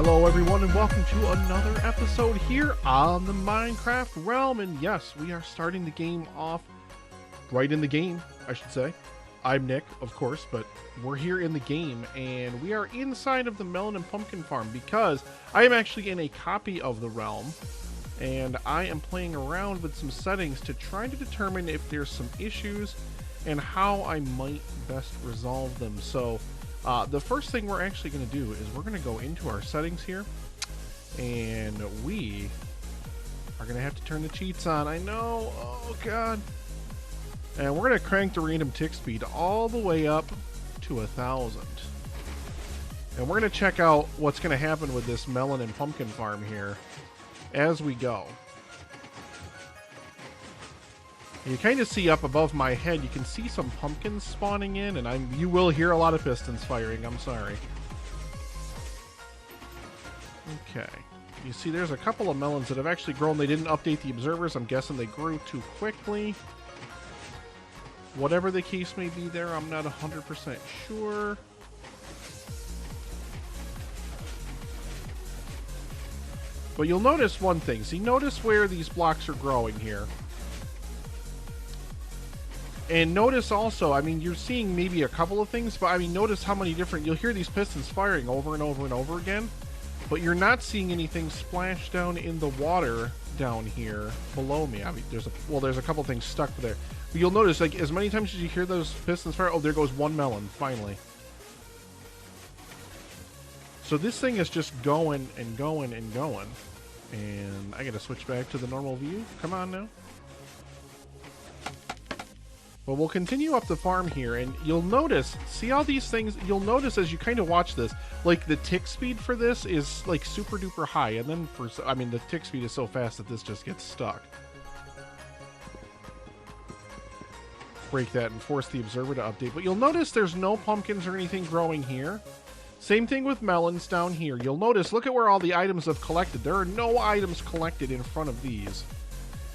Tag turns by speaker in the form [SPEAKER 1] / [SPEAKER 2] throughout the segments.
[SPEAKER 1] Hello everyone and welcome to another episode here on the Minecraft realm. And yes, we are starting the game off right in the game, I should say. I'm Nick, of course, but we're here in the game and we are inside of the melon and pumpkin farm because I am actually in a copy of the realm and I am playing around with some settings to try to determine if there's some issues and how I might best resolve them. So the first thing we're actually going to do is we're going to go into our settings here, and we are going to have to turn the cheats on. I know, oh god. And we're going to crank the random tick speed all the way up to 1,000. And we're going to check out what's going to happen with this melon and pumpkin farm here as we go. You kind of see up above my head, you can see some pumpkins spawning in, and you will hear a lot of pistons firing, I'm sorry. Okay. You see there's a couple of melons that have actually grown. They didn't update the observers. I'm guessing they grew too quickly. Whatever the case may be there, I'm not 100% sure. But you'll notice one thing. See, notice where these blocks are growing here. And notice also, I mean, you're seeing maybe a couple of things, but I mean, notice how many different, you'll hear these pistons firing over and over and over again, but you're not seeing anything splash down in the water down here below me. I mean, there's a couple things stuck there. But you'll notice, like, as many times as you hear those pistons fire, oh, there goes one melon, finally. So this thing is just going and going and going. And I gotta switch back to the normal view. Come on now. But we'll continue up the farm here, and you'll notice, see all these things, you'll notice as you kind of watch this, like the tick speed for this is like super duper high, and then I mean the tick speed is so fast that this just gets stuck. Break that and force the observer to update, but you'll notice there's no pumpkins or anything growing here. Same thing with melons down here. You'll notice, look at where all the items have collected. There are no items collected in front of these.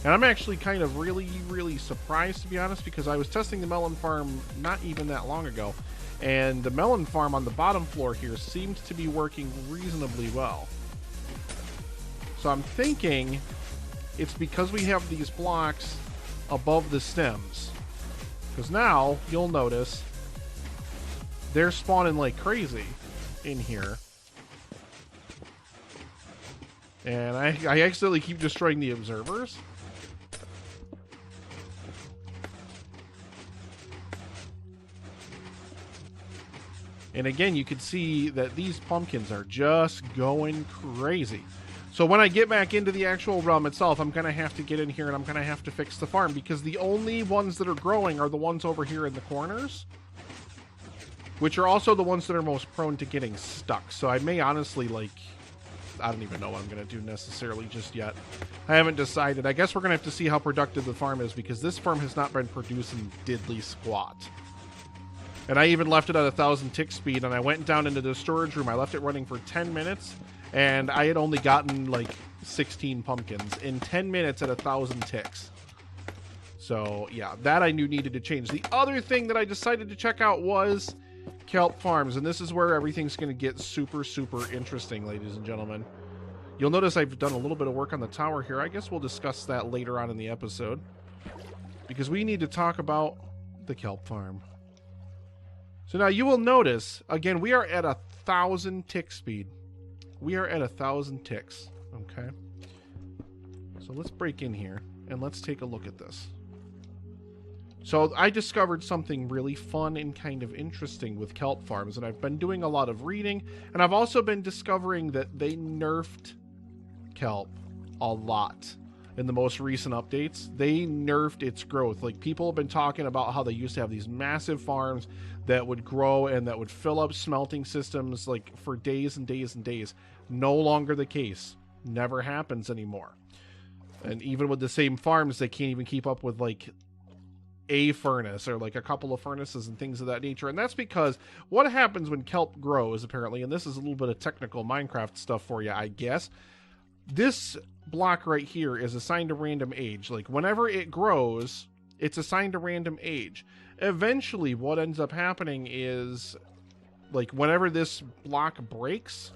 [SPEAKER 1] And I'm actually kind of really surprised, to be honest, because I was testing the melon farm not even that long ago, and the melon farm on the bottom floor here seems to be working reasonably well. So I'm thinking it's because we have these blocks above the stems. Because now, you'll notice, they're spawning like crazy in here. And I accidentally keep destroying the observers. And again, you can see that these pumpkins are just going crazy. So when I get back into the actual realm itself, I'm going to have to get in here and I'm going to have to fix the farm, because the only ones that are growing are the ones over here in the corners, which are also the ones that are most prone to getting stuck. So I may honestly, like, I don't even know what I'm going to do necessarily just yet. I haven't decided. I guess we're going to have to see how productive the farm is, because this farm has not been producing diddly squat. And I even left it at 1,000 tick speed, and I went down into the storage room. I left it running for 10 minutes, and I had only gotten like 16 pumpkins in 10 minutes at 1,000 ticks. So yeah, that I knew needed to change. The other thing that I decided to check out was kelp farms, and this is where everything's going to get super interesting, ladies and gentlemen. You'll notice I've done a little bit of work on the tower here. I guess we'll discuss that later on in the episode, because we need to talk about the kelp farm. So now you will notice, again, we are at 1,000 tick speed. We are at 1,000 ticks, okay? So let's break in here, and let's take a look at this. So I discovered something really fun and kind of interesting with kelp farms, and I've been doing a lot of reading, and I've also been discovering that they nerfed kelp a lot. In the most recent updates, they nerfed its growth. Like, people have been talking about how they used to have these massive farms that would grow and that would fill up smelting systems like for days and days and days. No longer the case. Never happens anymore. And even with the same farms, they can't even keep up with like a furnace or like a couple of furnaces and things of that nature. And that's because what happens when kelp grows, apparently, and this is a little bit of technical Minecraft stuff for you, I guess. This block right here is assigned a random age. Like, whenever it grows, it's assigned a random age. Eventually, what ends up happening is, like, whenever this block breaks,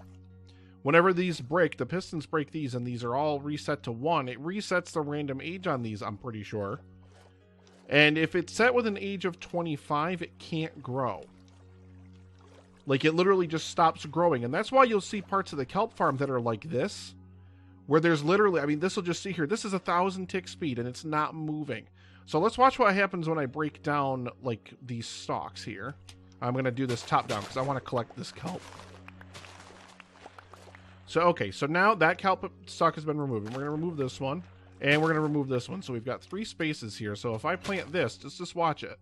[SPEAKER 1] Whenever these break, the pistons break these, and these are all reset to 1, it resets the random age on these, I'm pretty sure. And if it's set with an age of 25, it can't grow. Like, it literally just stops growing. And that's why you'll see parts of the kelp farm that are like this, where there's literally, I mean, this will just see here, this is 1,000 tick speed, and it's not moving. So let's watch what happens when I break down, like, these stalks here. I'm going to do this top down, because I want to collect this kelp. So, okay, so now that kelp stalk has been removed. And we're going to remove this one, and we're going to remove this one. So we've got 3 spaces here. So if I plant this, just watch it.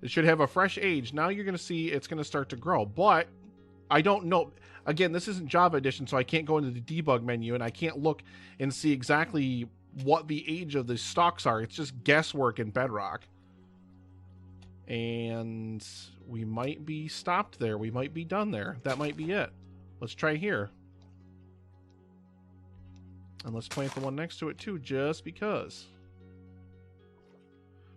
[SPEAKER 1] It should have a fresh age. Now you're going to see it's going to start to grow. But I don't know. Again, this isn't Java Edition, so I can't go into the debug menu, and I can't look and see exactly what the age of the stalks are. It's just guesswork in Bedrock. And we might be stopped there. We might be done there. That might be it. Let's try here. And let's plant the one next to it too, just because.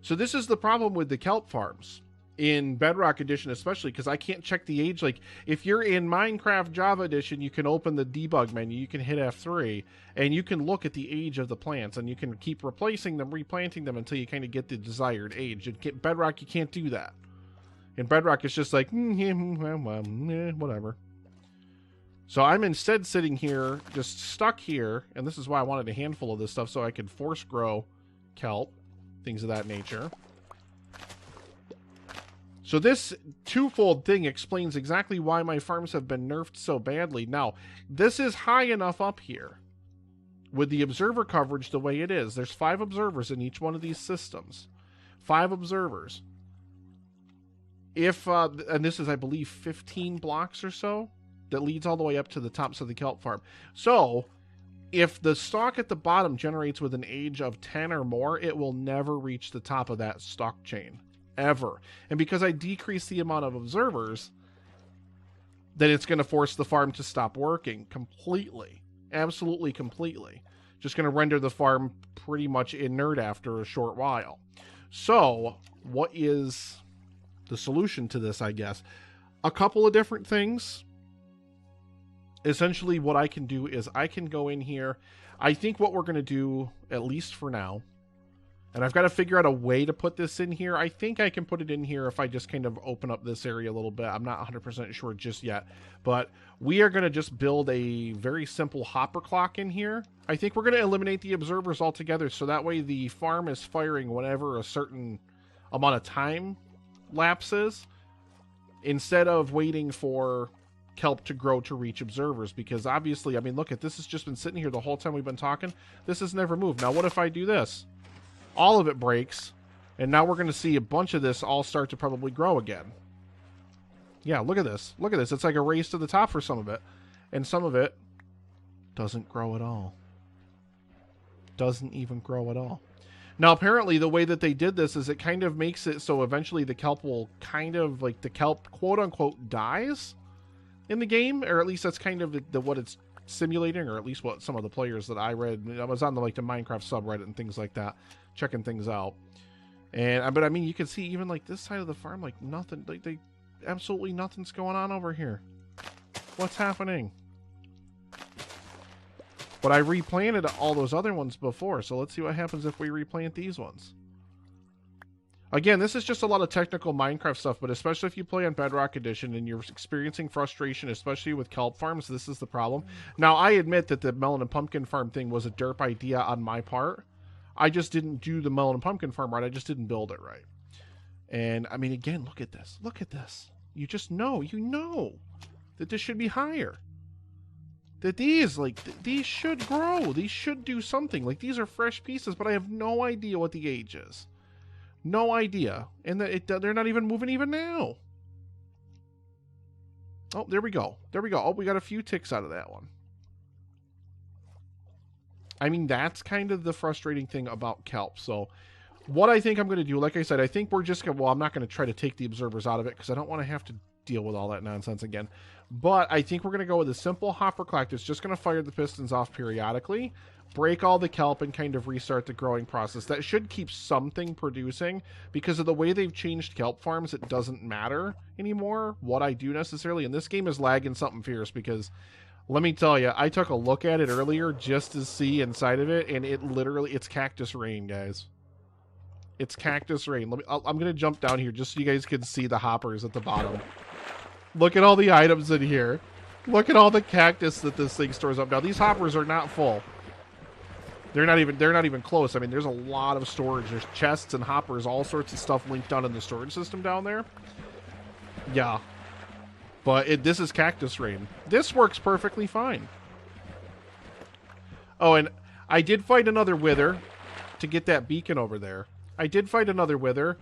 [SPEAKER 1] So this is the problem with the kelp farms in Bedrock Edition, especially because I can't check the age. Like, if you're in Minecraft Java Edition, you can open the debug menu, you can hit F3, and you can look at the age of the plants, and you can keep replacing them, replanting them until you kind of get the desired age. In Bedrock, you can't do that. In Bedrock, it's just like, whatever. So I'm instead sitting here, just stuck here, and this is why I wanted a handful of this stuff, so I could force grow kelp, things of that nature. So this twofold thing explains exactly why my farms have been nerfed so badly. Now, this is high enough up here with the observer coverage the way it is. There's 5 observers in each one of these systems. 5 observers. If, and this is, I believe, 15 blocks or so that leads all the way up to the tops of the kelp farm. So, if the stalk at the bottom generates with an age of 10 or more, it will never reach the top of that stalk chain. Ever. And because I decrease the amount of observers, then it's going to force the farm to stop working completely. Absolutely completely. Just going to render the farm pretty much inert after a short while. So, what is the solution to this, I guess? A couple of different things. Essentially, what I can do is I can go in here. I think what we're going to do, at least for now, and I've got to figure out a way to put this in here. I think I can put it in here if I just kind of open up this area a little bit. I'm not 100% sure just yet. But we are going to just build a very simple hopper clock in here. I think we're going to eliminate the observers altogether, so that way the farm is firing whenever a certain amount of time lapses, instead of waiting for kelp to grow to reach observers. Because obviously, I mean, look at this, has just been sitting here the whole time we've been talking. This has never moved. Now, what if I do this? All of it breaks, and now we're going to see a bunch of this all start to probably grow again. Yeah, look at this. Look at this. It's like a race to the top for some of it. And some of it doesn't grow at all. Doesn't even grow at all. Now, apparently, the way that they did this is it kind of makes it so eventually the kelp will kind of, like, the kelp, quote-unquote, dies in the game. Or at least that's kind of what it's simulating, or at least what some of the players that I read. I was on the Minecraft subreddit and things like that, checking things out. And but I mean, you can see even like this side of the farm, like nothing, like they absolutely nothing's going on over here. What's happening? But I replanted all those other ones before, so let's see what happens if we replant these ones. Again, this is just a lot of technical Minecraft stuff, but especially if you play on Bedrock Edition and you're experiencing frustration, especially with kelp farms, this is the problem. Now, I admit that the melon and pumpkin farm thing was a derp idea on my part. I just didn't do the melon and pumpkin farm right. I just didn't build it right. And, I mean, again, look at this. Look at this. You just know. You know that this should be higher. That these, like, these should grow. These should do something. Like, these are fresh pieces, but I have no idea what the age is. No idea. And they're not even moving even now. Oh, there we go. There we go. Oh, we got a few ticks out of that one. I mean, that's kind of the frustrating thing about kelp. So what I think I'm going to do, like I said, I think we're just going to, well, I'm not going to try to take the observers out of it because I don't want to have to deal with all that nonsense again. But I think we're going to go with a simple hopper clock that's just going to fire the pistons off periodically, break all the kelp, and kind of restart the growing process. That should keep something producing, because of the way they've changed kelp farms, it doesn't matter anymore what I do necessarily. And this game is lagging something fierce because Let me tell you, I took a look at it earlier just to see inside of it, and it literally, it's cactus rain, guys. It's cactus rain. I'm going to jump down here just so you guys can see the hoppers at the bottom. Look at all the items in here. Look at all the cactus that this thing stores up. Now, these hoppers are not full. They're not even close. I mean, there's a lot of storage. There's chests and hoppers, all sorts of stuff linked down in the storage system down there. Yeah. But this is cactus rain. This works perfectly fine. Oh, and I did fight another wither to get that beacon over there. I did fight another wither.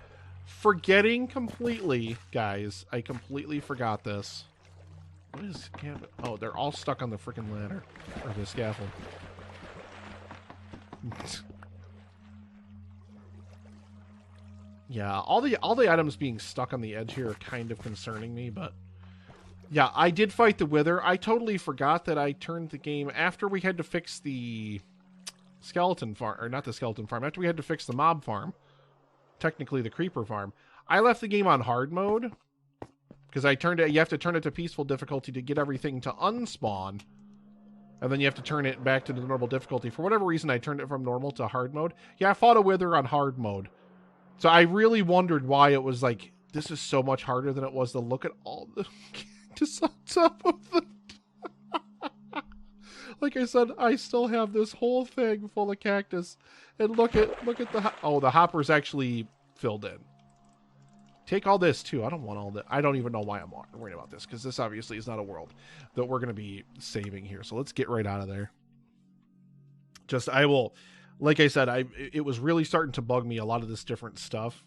[SPEAKER 1] Forgetting completely, guys. I completely forgot this. What is... Oh, they're all stuck on the freaking ladder. Or the scaffold. Yeah, all the items being stuck on the edge here are kind of concerning me, but yeah, I did fight the wither. I totally forgot that I turned the game after we had to fix the skeleton farm, or not the skeleton farm, after we had to fix the mob farm, technically the creeper farm. I left the game on hard mode because I turned it. You have to turn it to peaceful difficulty to get everything to unspawn. And then you have to turn it back to the normal difficulty. For whatever reason, I turned it from normal to hard mode. Yeah, I fought a wither on hard mode. So I really wondered why it was like, this is so much harder than it was to look at all the cactus on top of the... Like I said, I still have this whole thing full of cactus. And look at the... Oh, the hopper's actually filled in. Take all this, too. I don't want all that. I don't even know why I'm worried about this, because this obviously is not a world that we're going to be saving here. So let's get right out of there. Just, I will... Like I said, it was really starting to bug me, a lot of this different stuff.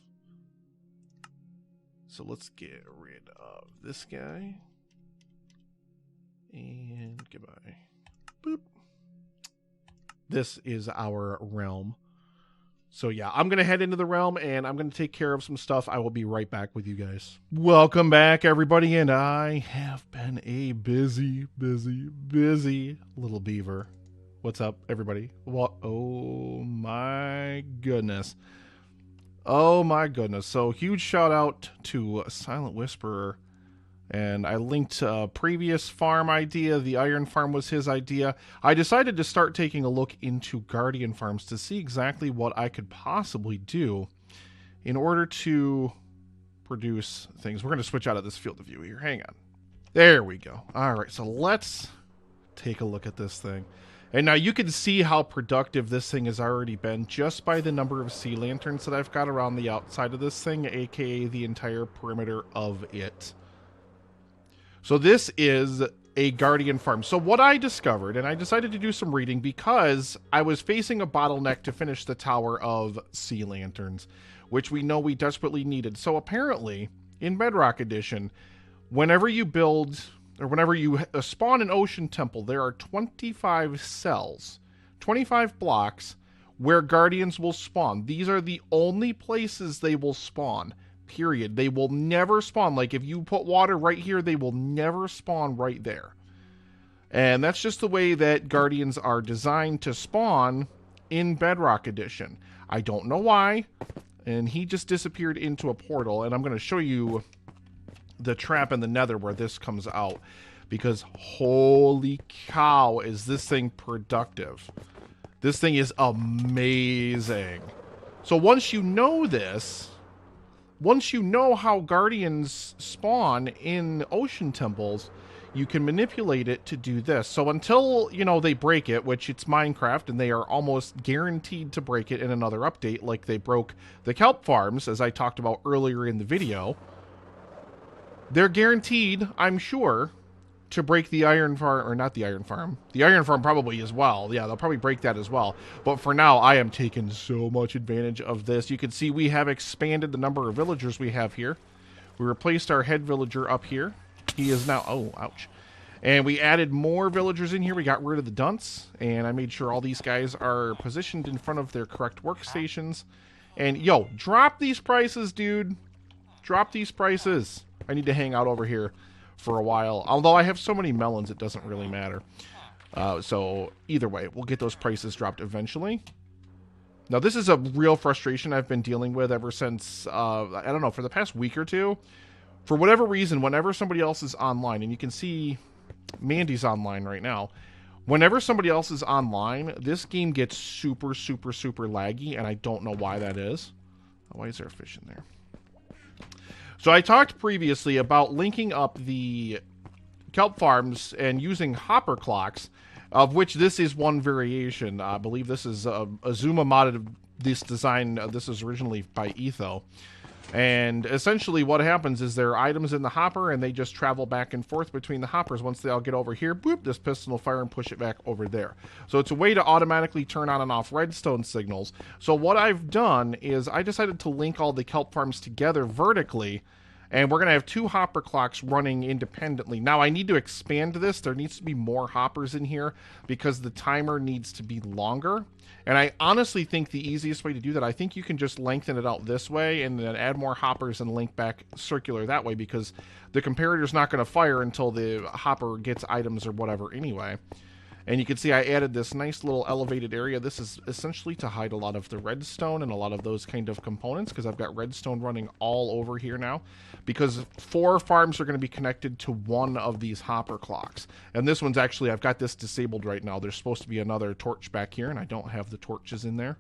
[SPEAKER 1] So let's get rid of this guy. And goodbye. Boop. This is our realm. So yeah, I'm going to head into the realm and I'm going to take care of some stuff. I will be right back with you guys. Welcome back, everybody. And I have been a busy little beaver. What's up, everybody? What? Oh my goodness. Oh my goodness. So huge shout out to Silentwisperer. And I linked a previous farm idea. The iron farm was his idea. I decided to start taking a look into guardian farms to see exactly what I could possibly do in order to produce things. We're going to switch out of this field of view here. Hang on. There we go. All right, so let's take a look at this thing. And now you can see how productive this thing has already been just by the number of sea lanterns that I've got around the outside of this thing, aka the entire perimeter of it. So this is a guardian farm. So what I discovered, and I decided to do some reading because I was facing a bottleneck to finish the tower of sea lanterns, which we know we desperately needed. So apparently, in Bedrock Edition, whenever you build... or whenever you spawn an ocean temple, there are 25 cells, 25 blocks where guardians will spawn. These are the only places they will spawn, period. They will never spawn. Like if you put water right here, they will never spawn right there. And that's just the way that guardians are designed to spawn in Bedrock Edition. I don't know why. And he just disappeared into a portal, and I'm going to show you the trap in the nether where this comes out, because holy cow is this thing productive. This thing is amazing. So once you know this, once you know how guardians spawn in ocean temples, you can manipulate it to do this. So until, you know, they break it, which it's Minecraft and they are almost guaranteed to break it in another update, like they broke the kelp farms, as I talked about earlier in the video. They're guaranteed, I'm sure, to break the iron farm, or not the iron farm. The iron farm probably as well. Yeah, they'll probably break that as well. But for now, I am taking so much advantage of this. You can see we have expanded the number of villagers we have here. We replaced our head villager up here. He is now... Oh, ouch. And we added more villagers in here. We got rid of the dunce. And I made sure all these guys are positioned in front of their correct workstations. And, yo, drop these prices, dude. Drop these prices. I need to hang out over here for a while. Although I have so many melons, it doesn't really matter. So either way, we'll get those prices dropped eventually. Now, this is a real frustration I've been dealing with ever since, I don't know, for the past week or two. For whatever reason, whenever somebody else is online, and you can see Mandy's online right now. Whenever somebody else is online, this game gets super, super, super laggy, and I don't know why that is. Why is there a fish in there? So I talked previously about linking up the kelp farms and using hopper clocks, of which this is one variation. I believe this is Azuma modded this design. This is originally by Etho. And essentially what happens is there are items in the hopper, and they just travel back and forth between the hoppers. Once they all get over here, boop, this piston will fire and push it back over there. So it's a way to automatically turn on and off redstone signals. So what I've done is I decided to link all the kelp farms together vertically, and we're going to have 2 hopper clocks running independently. Now, I need to expand this. There needs to be more hoppers in here because the timer needs to be longer. And I honestly think the easiest way to do that, I think you can just lengthen it out this way and then add more hoppers and link back circular that way, because the comparator's not going to fire until the hopper gets items or whatever anyway. And you can see I added this nice little elevated area. This is essentially to hide a lot of the redstone and a lot of those kind of components, because I've got redstone running all over here now, because 4 farms are going to be connected to one of these hopper clocks. And this one's actually, I've got this disabled right now. There's supposed to be another torch back here, and I don't have the torches in there.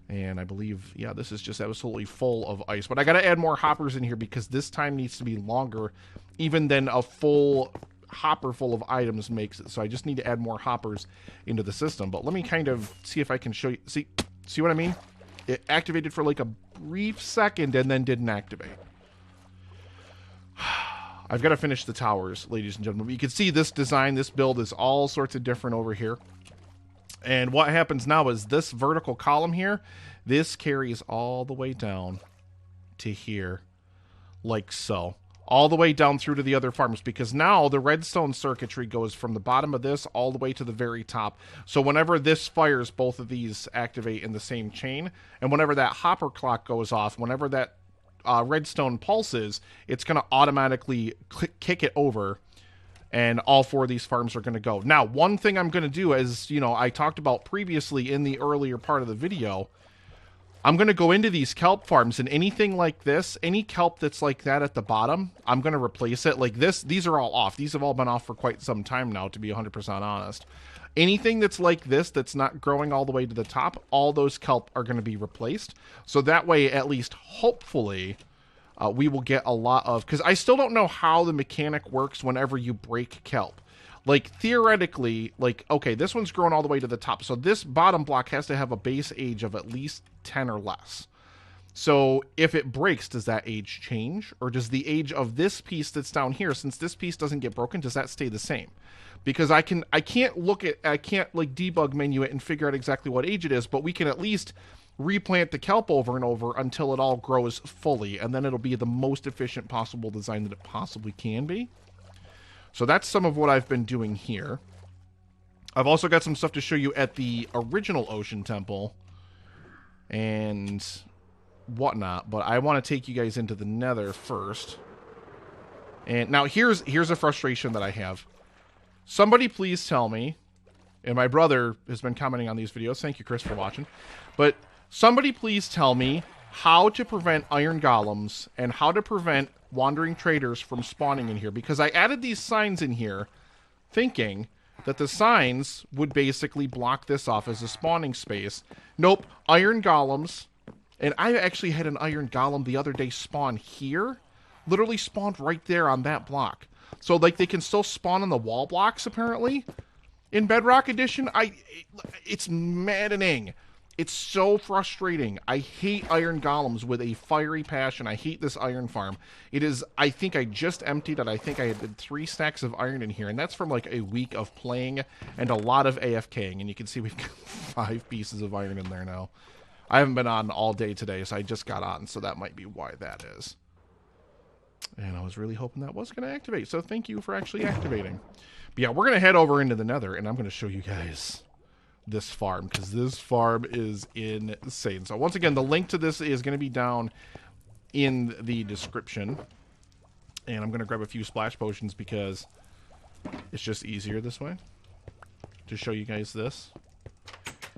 [SPEAKER 1] And I believe, yeah, this is just absolutely full of ice. But I got to add more hoppers in here because this time needs to be longer even than a full hopper full of items makes it. So I just need to add more hoppers into the system. But let me kind of see if I can show you. See what I mean? It activated for like a brief second and then didn't activate. I've got to finish the towers, ladies and gentlemen. But you can see this design, this build is all sorts of different over here. And what happens now is this vertical column here, this carries all the way down to here, like so. All the way down through to the other farms, because now the redstone circuitry goes from the bottom of this all the way to the very top. So whenever this fires, both of these activate in the same chain, and whenever that hopper clock goes off, whenever that redstone pulses, it's going to automatically kick it over, and all 4 of these farms are going to go. Now, one thing I'm going to do, as you know, I talked about previously in the earlier part of the video, I'm going to go into these kelp farms, and anything like this, any kelp that's like that at the bottom, I'm going to replace it. Like this, these are all off. These have all been off for quite some time now, to be 100% honest. Anything that's like this, that's not growing all the way to the top, all those kelp are going to be replaced. So that way, at least hopefully, we will get a lot of... Because I still don't know how the mechanic works whenever you break kelp. Like, theoretically, like, okay, this one's growing all the way to the top. So this bottom block has to have a base age of at least 10 or less. So if it breaks, does that age change? Or does the age of this piece that's down here, since this piece doesn't get broken, does that stay the same? Because I can't like debug menu it and figure out exactly what age it is, but we can at least replant the kelp over and over until it all grows fully, and then it'll be the most efficient possible design that it possibly can be. So that's some of what I've been doing here. I've also got some stuff to show you at the original Ocean Temple and whatnot, but I want to take you guys into the Nether first. And now here's a frustration that I have. Somebody please tell me, and my brother has been commenting on these videos. Thank you, Chris, for watching. But somebody please tell me how to prevent iron golems and how to prevent wandering traders from spawning in here, because I added these signs in here thinking that the signs would basically block this off as a spawning space. Nope, iron golems. And I actually had an iron golem the other day spawn here, literally spawned right there on that block. So like they can still spawn on the wall blocks apparently in Bedrock Edition. It's maddening. It's so frustrating. I hate iron golems with a fiery passion. I hate this iron farm. It is, I think I just emptied it. I think I had 3 stacks of iron in here, and that's from like a week of playing and a lot of AFKing. And you can see we've got 5 pieces of iron in there now. I haven't been on all day today, so I just got on, so that might be why that is. And I was really hoping that was going to activate, so thank you for actually activating. But yeah, we're going to head over into the Nether, and I'm going to show you guys this farm, because this farm is insane. So once again, the link to this is going to be down in the description, and I'm going to grab a few splash potions because it's just easier this way to show you guys this.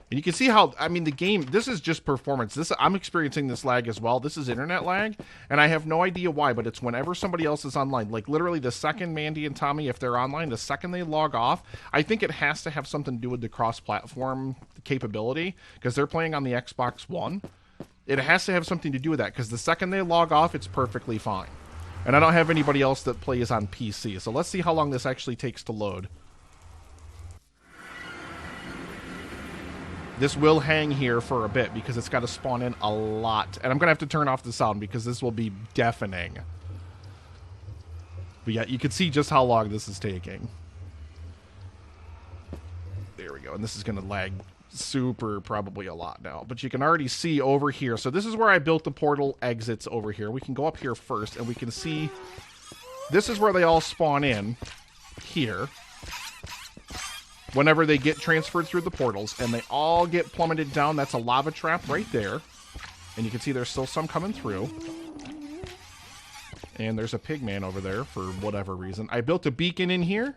[SPEAKER 1] And you can see how, I mean, the game, this is just performance. I'm experiencing this lag as well. This is internet lag, and I have no idea why, but it's whenever somebody else is online. Like, literally, the second Mandy and Tommy, if they're online, the second they log off, I think it has to have something to do with the cross-platform capability, because they're playing on the Xbox One. It has to have something to do with that, because the second they log off, it's perfectly fine. And I don't have anybody else that plays on PC, so let's see how long this actually takes to load. This will hang here for a bit because it's got to spawn in a lot. And I'm going to have to turn off the sound because this will be deafening. But yeah, you can see just how long this is taking. There we go. And this is going to lag super probably a lot now. But you can already see over here. So this is where I built the portal exits over here. We can go up here first and we can see this is where they all spawn in here. Whenever they get transferred through the portals, and they all get plummeted down. That's a lava trap right there. And you can see there's still some coming through. And there's a pigman over there for whatever reason. I built a beacon in here.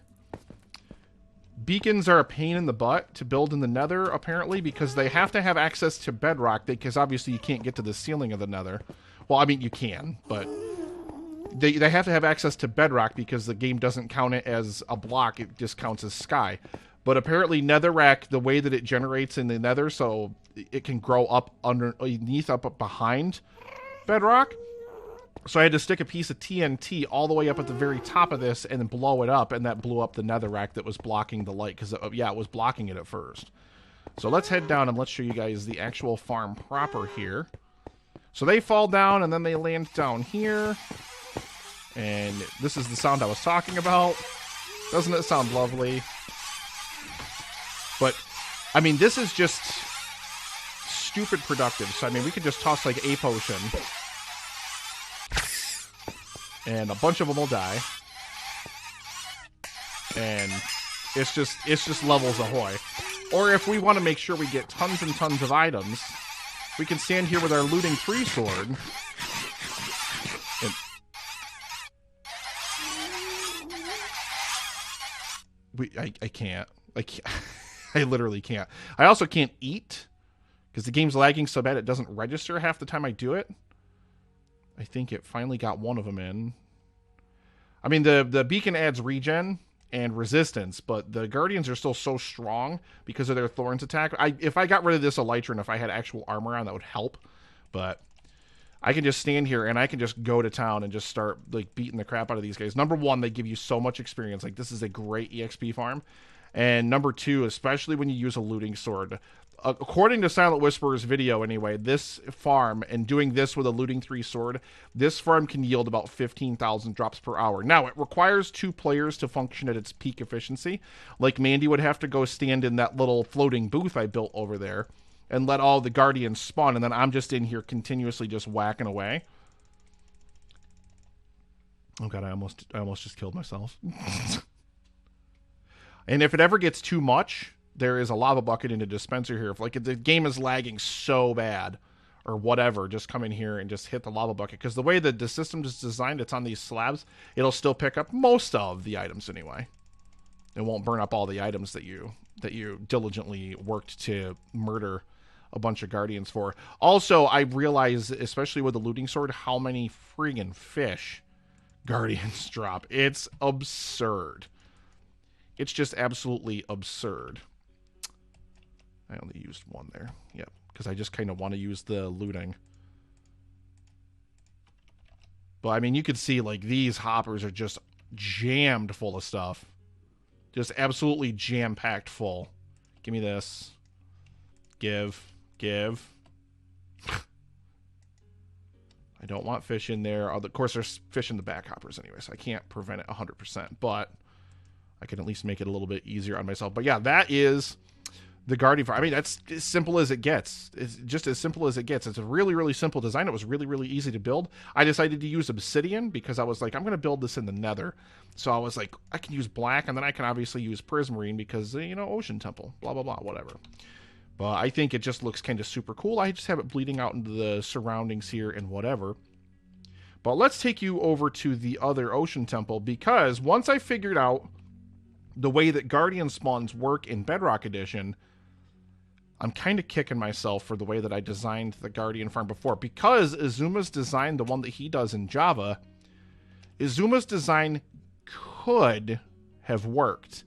[SPEAKER 1] Beacons are a pain in the butt to build in the nether, apparently, because they have to have access to bedrock, because obviously you can't get to the ceiling of the nether. Well, I mean, you can, but they have to have access to bedrock because the game doesn't count it as a block. It just counts as sky. But apparently netherrack, the way that it generates in the nether, so it can grow up underneath, up behind bedrock. So I had to stick a piece of TNT all the way up at the very top of this and then blow it up, and that blew up the netherrack that was blocking the light, because, yeah, it was blocking it at first. So let's head down and let's show you guys the actual farm proper here. So they fall down, and then they land down here. And this is the sound I was talking about. Doesn't it sound lovely? But, I mean, this is just stupid productive. So, I mean, we could just toss, like, a potion. And a bunch of them will die. And it's just levels ahoy. Or if we want to make sure we get tons and tons of items, we can stand here with our looting 3 sword. And I can't. I literally can't. I also can't eat because the game's lagging so bad it doesn't register half the time I do it. I think it finally got one of them in. I mean, the beacon adds regen and resistance, but the guardians are still so strong because of their thorns attack. If I got rid of this elytra and if I had actual armor on, that would help. But I can just stand here and I can just go to town and just start like beating the crap out of these guys. Number one, they give you so much experience. Like, this is a great EXP farm. And number two, especially when you use a looting sword. According to Silentwisperer's video anyway, this farm, and doing this with a looting 3 sword, this farm can yield about 15,000 drops per hour. Now, it requires 2 players to function at its peak efficiency. Like, Mandy would have to go stand in that little floating booth I built over there and let all the guardians spawn, and then I'm just in here continuously just whacking away. Oh god, I almost just killed myself. And if it ever gets too much, there is a lava bucket in a dispenser here. If, like, the game is lagging so bad or whatever, just come in here and just hit the lava bucket. Because the way that the system is designed, it's on these slabs, it'll still pick up most of the items anyway. It won't burn up all the items that you diligently worked to murder a bunch of guardians for. Also, I realize, especially with the looting sword, how many friggin' fish guardians drop. It's absurd. It's just absolutely absurd. I only used one there. Yep, because I just kind of want to use the looting. But, I mean, you can see, like, these hoppers are just jammed full of stuff. Just absolutely jam-packed full. Give me this. Give. I don't want fish in there. Of course, there's fish in the back hoppers anyway, so I can't prevent it 100%. But I can at least make it a little bit easier on myself. But yeah, that is the guardian farm. I mean, that's as simple as it gets. It's just as simple as it gets. It's a really, really simple design. It was really, really easy to build. I decided to use obsidian because I was like, I'm going to build this in the nether. So I was like, I can use black, and then I can obviously use prismarine because, you know, ocean temple, blah, blah, blah, whatever. But I think it just looks kind of super cool. I just have it bleeding out into the surroundings here and whatever. But let's take you over to the other ocean temple, because once I figured out the way that guardian spawns work in Bedrock Edition, I'm kind of kicking myself for the way that I designed the Guardian farm before, because Izuma's design, the one that he does in Java, Izuma's design could have worked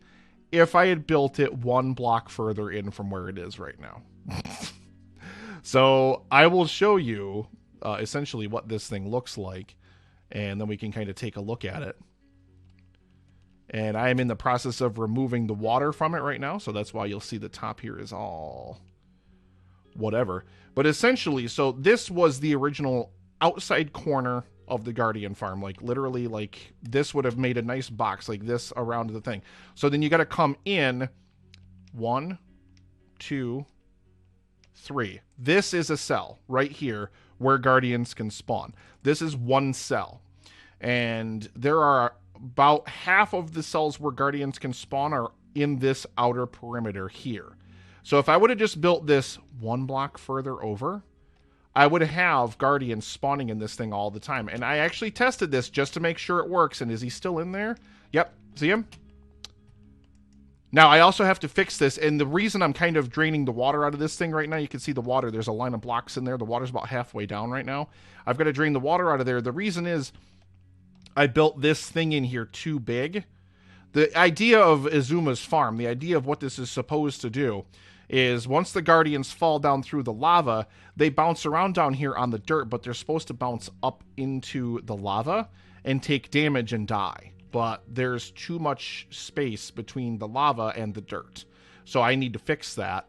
[SPEAKER 1] if I had built it one block further in from where it is right now. So I will show you essentially what this thing looks like, and then we can kind of take a look at it. And I am in the process of removing the water from it right now, so that's why you'll see the top here is all whatever. But essentially, so this was the original outside corner of the Guardian farm. Like, literally, like, this would have made a nice box like this around the thing. So then you got to come in 1, 2, 3. This is a cell right here where Guardians can spawn. This is one cell. And there are about half of the cells where Guardians can spawn are in this outer perimeter here. So if I would have just built this one block further over, I would have Guardians spawning in this thing all the time. And I actually tested this just to make sure it works. And is he still in there? Yep. See him? Now, I also have to fix this. And the reason I'm kind of draining the water out of this thing right now, you can see the water. There's a line of blocks in there. The water's about halfway down right now. I've got to drain the water out of there. The reason is I built this thing in here too big. The idea of Izuma's farm, the idea of what this is supposed to do, is once the Guardians fall down through the lava, they bounce around down here on the dirt, but they're supposed to bounce up into the lava and take damage and die. But there's too much space between the lava and the dirt. So I need to fix that,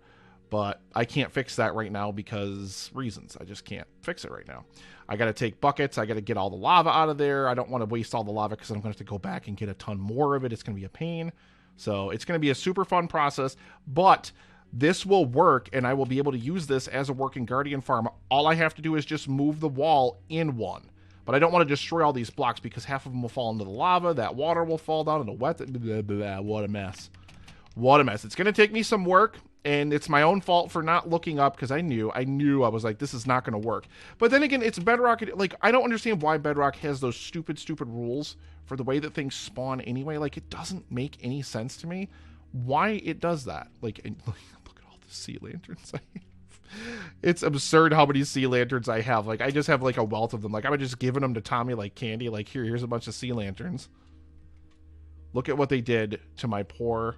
[SPEAKER 1] but I can't fix that right now because reasons. I just can't fix it right now. I got to take buckets. I got to get all the lava out of there. I don't want to waste all the lava because I'm going to have to go back and get a ton more of it. It's going to be a pain. So it's going to be a super fun process, but this will work, and I will be able to use this as a working Guardian farm. All I have to do is just move the wall in one. But I don't want to destroy all these blocks because half of them will fall into the lava. That water will fall down into wet. Blah, blah, blah. What a mess. What a mess. It's going to take me some work, and it's my own fault for not looking up because I knew I was like, this is not going to work. But then again, it's Bedrock. Like, I don't understand why Bedrock has those stupid rules for the way that things spawn anyway. Like, it doesn't make any sense to me why it does that. Like, look at all the sea lanterns I have. It's absurd how many sea lanterns I have. Like, I just have like a wealth of them. Like, I'm just giving them to Tommy like candy. Like, here's a bunch of sea lanterns. Look at what they did to my poor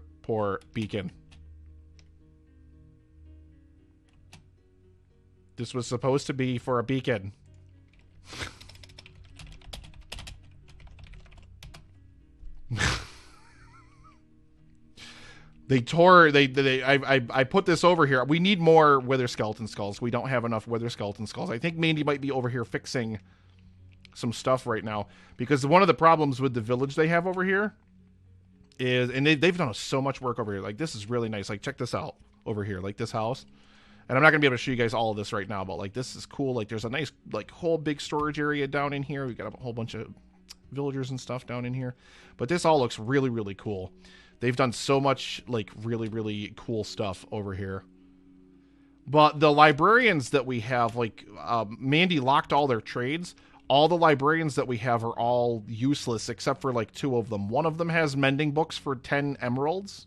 [SPEAKER 1] beacon. This was supposed to be for a beacon. I put this over here. We need more wither skeleton skulls. We don't have enough wither skeleton skulls. I think Mandy might be over here fixing some stuff right now because one of the problems with the village they have over here is, and they've done so much work over here. Like, this is really nice. Like, check this out over here, like this house. And I'm not gonna be able to show you guys all of this right now, but like, this is cool. Like, there's a nice, like, whole big storage area down in here. We got a whole bunch of villagers and stuff down in here, but this all looks really, really cool. They've done so much, like, really, really cool stuff over here. But the librarians that we have, like, Mandy locked all their trades. All the librarians that we have are all useless except for, like, 2 of them. One of them has mending books for 10 emeralds.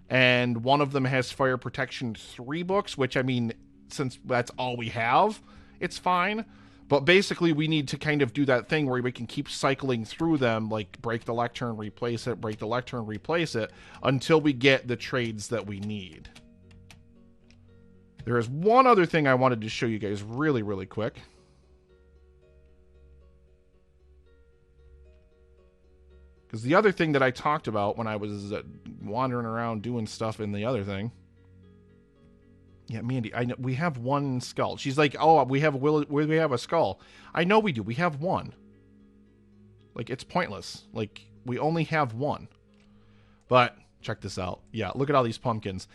[SPEAKER 1] And one of them has fire protection 3 books, which, I mean, since that's all we have, it's fine. But basically, we need to kind of do that thing where we can keep cycling through them, like break the lectern, replace it, break the lectern, replace it, until we get the trades that we need. There is one other thing I wanted to show you guys really, really quick. Because the other thing that I talked about when I was wandering around doing stuff in the other thing. Yeah, Mandy, I know we have 1 skull. She's like, oh, we have a skull. I know we do. We have 1. Like, it's pointless. Like, we only have 1. But check this out. Yeah, look at all these pumpkins.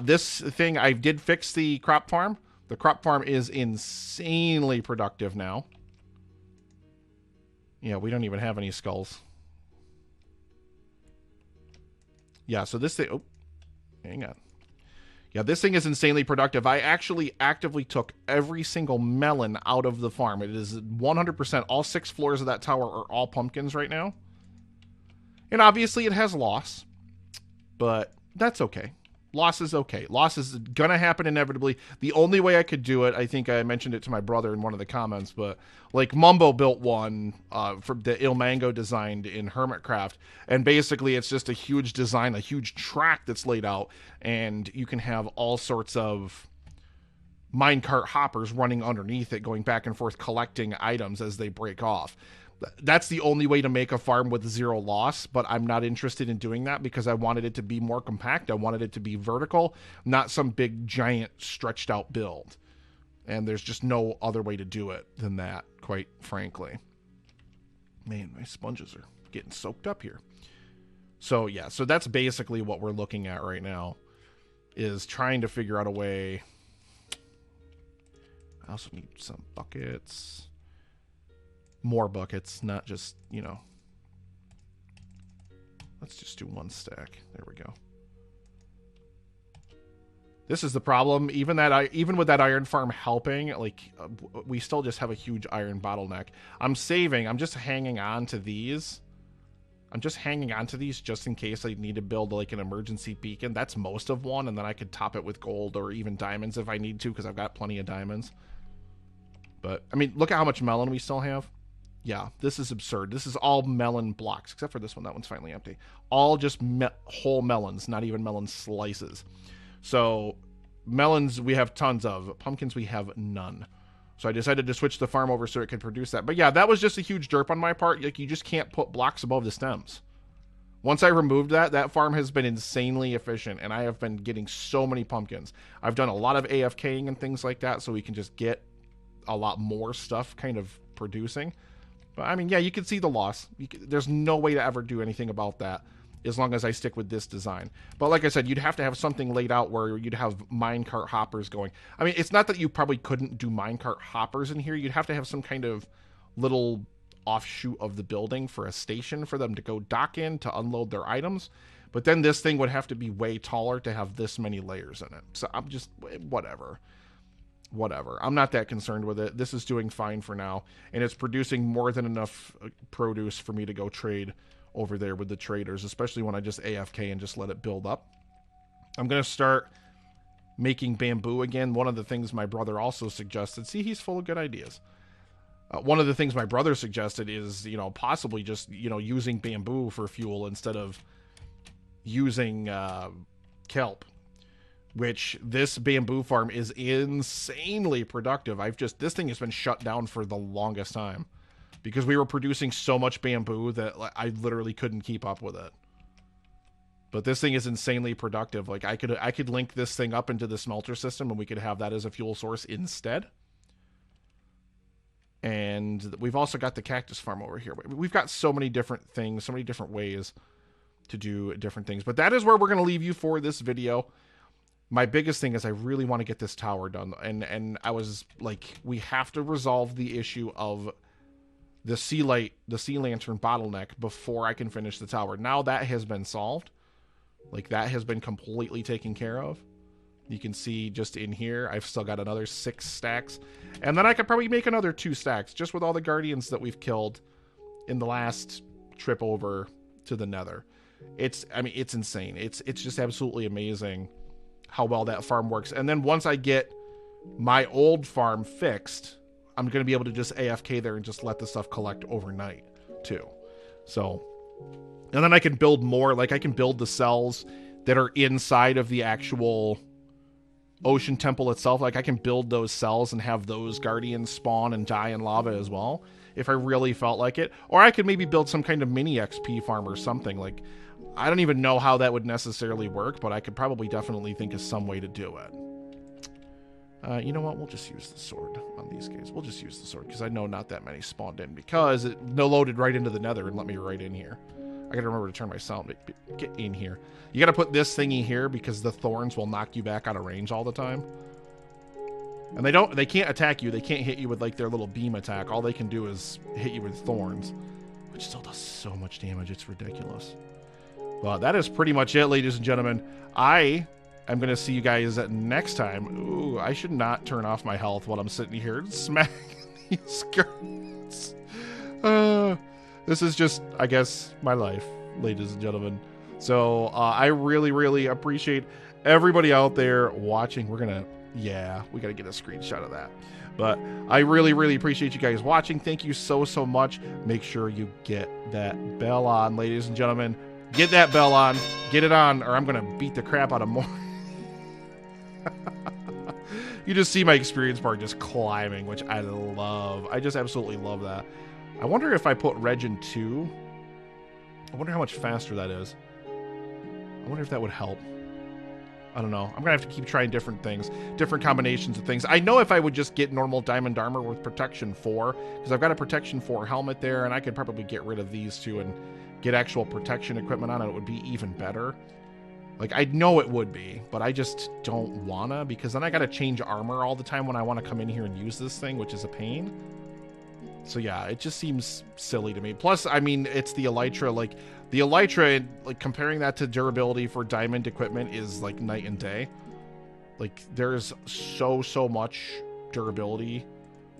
[SPEAKER 1] This thing, I did fix the crop farm. The crop farm is insanely productive now. Yeah, we don't even have any skulls. Yeah, so this thing... Oh, hang on. Yeah, this thing is insanely productive. I actually actively took every single melon out of the farm. It is 100%. All 6 floors of that tower are all pumpkins right now. And obviously it has loss. But that's okay. Loss is okay. Loss is gonna happen inevitably. The only way I could do it, I think I mentioned it to my brother in one of the comments, but like Mumbo built one from the Il Mango designed in Hermitcraft, and basically it's just a huge design, a huge track that's laid out, and you can have all sorts of minecart hoppers running underneath it, going back and forth collecting items as they break off. That's the only way to make a farm with 0 loss, but I'm not interested in doing that because I wanted it to be more compact. I wanted it to be vertical, not some big, giant, stretched out build. And there's just no other way to do it than that, quite frankly. Man, my sponges are getting soaked up here. So, yeah, so that's basically what we're looking at right now, is trying to figure out a way. I also need some buckets. More buckets, not just, you know. Let's just do 1 stack. There we go. This is the problem. Even with that iron farm helping, like we still just have a huge iron bottleneck. I'm saving. I'm just hanging on to these. Just in case I need to build like an emergency beacon. That's most of one, and then I could top it with gold or even diamonds if I need to, because I've got plenty of diamonds. But I mean, look at how much melon we still have. Yeah, this is absurd. This is all melon blocks, except for this one. That one's finally empty. All just whole melons, not even melon slices. So melons we have tons of. Pumpkins we have none. So I decided to switch the farm over so it could produce that. But yeah, that was just a huge derp on my part. Like, you just can't put blocks above the stems. Once I removed that, that farm has been insanely efficient, and I have been getting so many pumpkins. I've done a lot of AFKing and things like that so we can just get a lot more stuff kind of producing. But, I mean, yeah, you can see the loss. There's no way to ever do anything about that as long as I stick with this design. But like I said, you'd have to have something laid out where you'd have minecart hoppers going. I mean, it's not that you probably couldn't do minecart hoppers in here. You'd have to have some kind of little offshoot of the building for a station for them to go dock in to unload their items. But then this thing would have to be way taller to have this many layers in it. So I'm just, whatever. I'm not that concerned with it. This is doing fine for now, and it's producing more than enough produce for me to go trade over there with the traders, especially when I just AFK and just let it build up. I'm going to start making bamboo again. One of the things my brother also suggested, see, he's full of good ideas. One of the things my brother suggested is, you know, possibly just, you know, using bamboo for fuel instead of using kelp. Which this bamboo farm is insanely productive. This thing has been shut down for the longest time because we were producing so much bamboo that I literally couldn't keep up with it. But this thing is insanely productive. Like I could link this thing up into the smelter system and we could have that as a fuel source instead. And we've also got the cactus farm over here. We've got so many different things, so many different ways to do different things. But that is where we're going to leave you for this video. My biggest thing is I really want to get this tower done. And I was like, we have to resolve the issue of the sea lantern bottleneck before I can finish the tower. Now that has been solved. Like, that has been completely taken care of. You can see just in here, I've still got another 6 stacks. And then I could probably make another 2 stacks just with all the guardians that we've killed in the last trip over to the nether. I mean, it's insane. It's just absolutely amazing how well that farm works. And then once I get my old farm fixed, I'm going to be able to just AFK there and just let the stuff collect overnight too. So, and then I can build more. Like, I can build the cells that are inside of the actual ocean temple itself. Like, I can build those cells and have those guardians spawn and die in lava as well if I really felt like it. Or I could maybe build some kind of mini XP farm or something. Like, I don't even know how that would necessarily work, but I could probably definitely think of some way to do it. You know what? We'll just use the sword on these guys. We'll just use the sword because I know not that many spawned in because it loaded right into the nether and let me right in here. I gotta remember to turn my sound. Get in here. You gotta put this thingy here because the thorns will knock you back out of range all the time. And they can't attack you. They can't hit you with like their little beam attack. All they can do is hit you with thorns, which still does so much damage. It's ridiculous. Well, that is pretty much it, ladies and gentlemen. I am going to see you guys next time. Ooh, I should not turn off my health while I'm sitting here smacking these skirts. This is just, I guess, my life, ladies and gentlemen. So I really, really appreciate everybody out there watching, we're gonna, yeah, we gotta get a screenshot of that. But I really, really appreciate you guys watching. Thank you so, so much. Make sure you get that bell on, ladies and gentlemen. Get that bell on. Get it on, or I'm gonna beat the crap out of more. You just see my experience bar just climbing, which I love. I just absolutely love that. I wonder if I put Reg in 2. I wonder how much faster that is. I wonder if that would help. I don't know. I'm going to have to keep trying different things, different combinations of things. I know if I would just get normal diamond armor with protection 4, because I've got a protection 4 helmet there, and I could probably get rid of these two and get actual protection equipment on it. It would be even better. Like, I know it would be, but I just don't wanna, because then I gotta change armor all the time when I want to come in here and use this thing, which is a pain. So yeah, it just seems silly to me. Plus, I mean, it's the Elytra. Like, the Elytra, like, comparing that to durability for diamond equipment is like night and day. Like, there's so much durability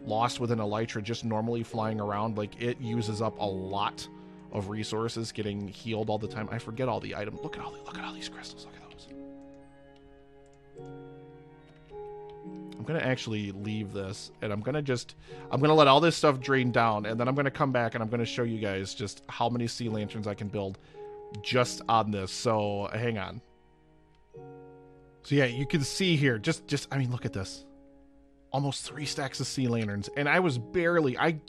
[SPEAKER 1] lost with an Elytra just normally flying around. Like, it uses up a lot of resources getting healed all the time. I forget all the items. Look at all these crystals. Look at those. I'm gonna actually leave this, and I'm gonna let all this stuff drain down, and then I'm gonna come back and I'm gonna show you guys just how many sea lanterns I can build just on this. So hang on. So yeah, you can see here, I mean, look at this. Almost 3 stacks of sea lanterns, and I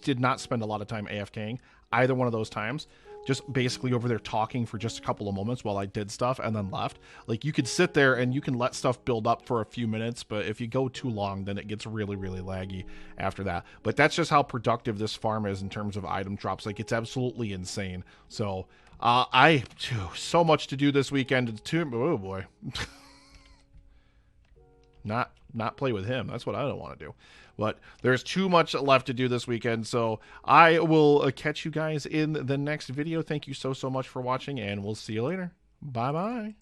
[SPEAKER 1] did not spend a lot of time AFKing either one of those times. Just basically over there talking for just a couple of moments while I did stuff and then left. Like, you could sit there and you can let stuff build up for a few minutes, but if you go too long, then it gets really, really laggy after that. But that's just how productive this farm is in terms of item drops. Like, it's absolutely insane. So, so much to do this weekend. Oh boy. Not play with him. That's what I don't want to do. But there's too much left to do this weekend, so I will catch you guys in the next video. Thank you so much for watching, and we'll see you later. Bye-bye.